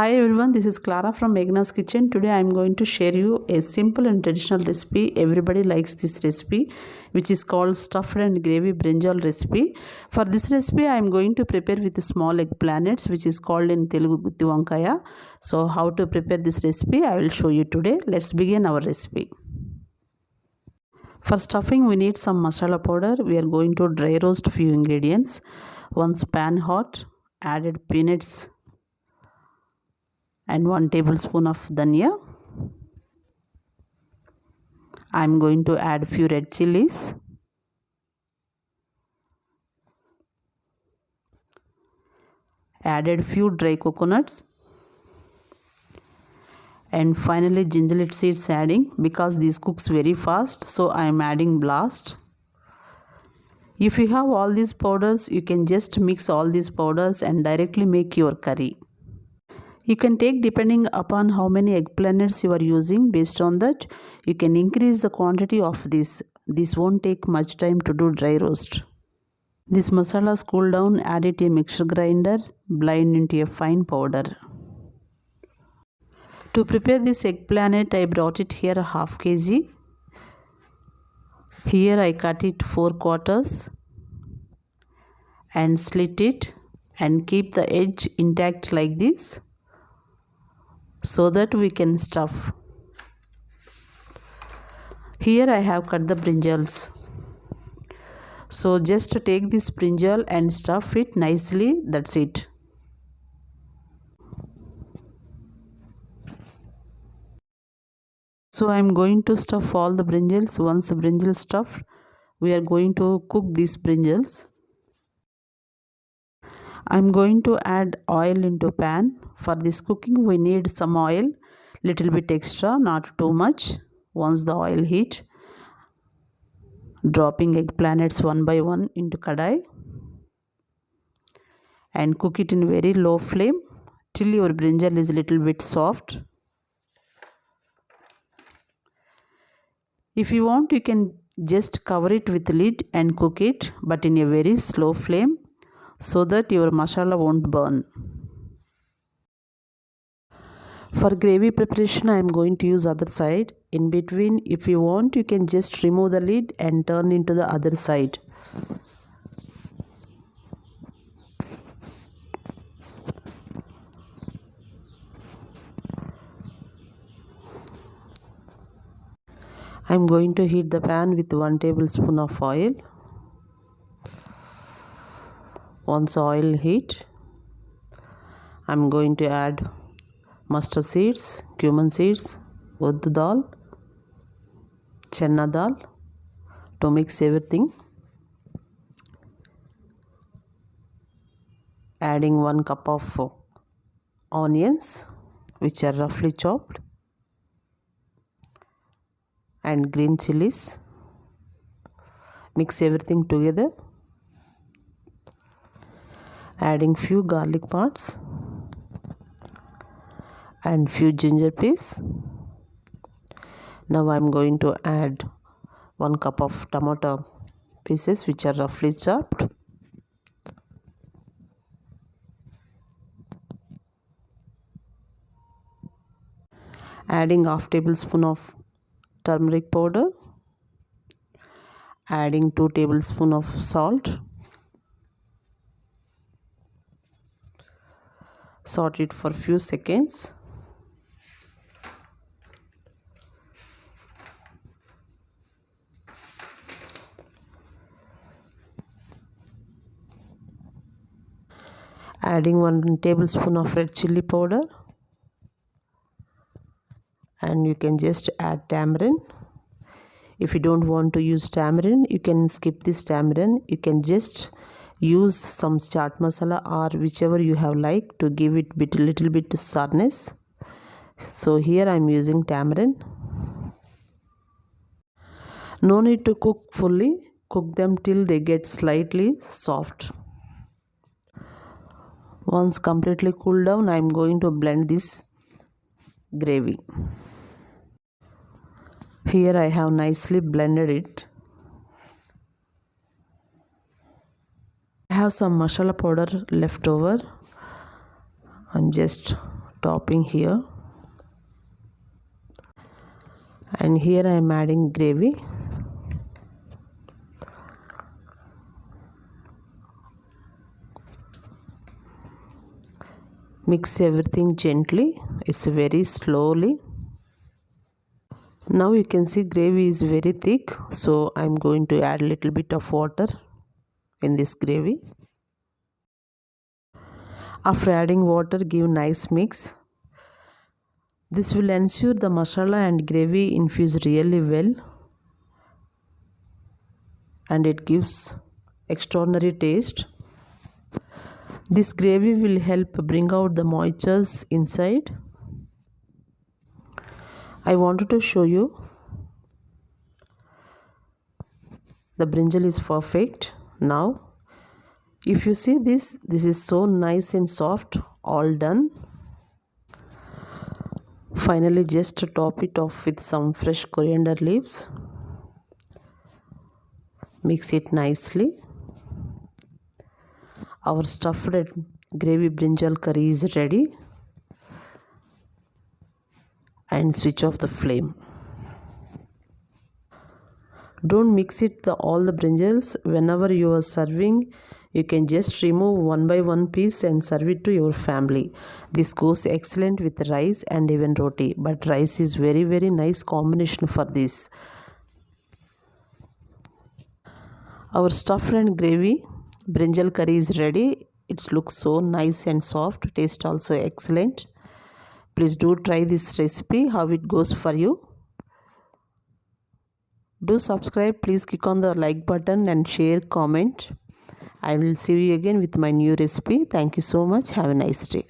Hi everyone, this is Clara from Meghna's Kitchen. Today I am going to share you a simple and traditional recipe. Everybody likes this recipe, which is called stuffed and gravy brinjal recipe. For this recipe I am going to prepare with small eggplants, which is called in Telugu gutti vankaya. So how to prepare this recipe I will show you today. Let's begin our recipe. For stuffing we need some masala powder. We are going to dry roast few ingredients. Once pan hot, added peanuts and 1 tablespoon of dhania. I am going to add few red chilies, added few dry coconuts, and finally ginger seeds adding, because this cooks very fast, so I am adding blast. If you have all these powders, you can just mix all these powders and directly make your curry. You can take depending upon how many eggplants you are using. Based on that, you can increase the quantity of this. This won't take much time to do dry roast. This masala cool down, add it a mixture grinder, blend into a fine powder. To prepare this eggplant, I brought it here half kg. Here I cut it 4 quarters and slit it and keep the edge intact like this, so that we can stuff. Here I have cut the brinjals. So just take this brinjal and stuff it nicely, that's it. So I am going to stuff all the brinjals. Once the brinjal stuffed, we are going to cook these brinjals. I am going to add oil into pan. For this cooking we need some oil, little bit extra, not too much. Once the oil heat, dropping eggplants one by one into kadai and cook it in very low flame till your brinjal is little bit soft. If you want, you can just cover it with lid and cook it, but in a very slow flame, so that your masala won't burn. For gravy preparation I am going to use other side. In between, if you want, you can just remove the lid and turn into the other side. I am going to heat the pan with 1 tablespoon of oil. Once oil heat, I am going to add mustard seeds, cumin seeds, urd dal, chana dal to mix everything. Adding 1 cup of onions, which are roughly chopped, and green chilies. Mix everything together. Adding few garlic parts and few ginger peas. Now I am going to add 1 cup of tomato pieces, which are roughly chopped. Adding half tablespoon of turmeric powder. Adding 2 tablespoons of salt. Saute it for few seconds. Adding 1 tablespoon of red chili powder, and you can just add tamarind. If you don't want to use tamarind, you can skip this tamarind. You can just use some chaat masala or whichever you have like to give it little bit sourness. So here I am using tamarind. No need to cook fully. Cook them till they get slightly soft. Once completely cooled down, I am going to blend this gravy. Here I have nicely blended it. I have some masala powder left over. I'm just topping here, and here I am adding gravy. Mix everything gently. It's very slowly. Now you can see gravy is very thick, so I'm going to add a little bit of water in this gravy. After adding water, give nice mix. This will ensure the masala and gravy infuse really well, and it gives extraordinary taste. This gravy will help bring out the moistures inside. I wanted to show you the brinjal is perfect. Now if you see this is so nice and soft, all done. Finally, just to top it off with some fresh coriander leaves. Mix it nicely. Our stuffed gravy brinjal curry is ready. And switch off the flame. Don't mix it all the brinjals. Whenever you are serving, you can just remove one by one piece and serve it to your family. This goes excellent with rice and even roti, but rice is very nice combination for this. Our stuffed and gravy brinjal curry is ready. It looks so nice and soft. Taste also excellent. Please do try this recipe, how it goes for you. Do subscribe, please click on the like button and share, comment. I will see you again with my new recipe. Thank you so much. Have a nice day.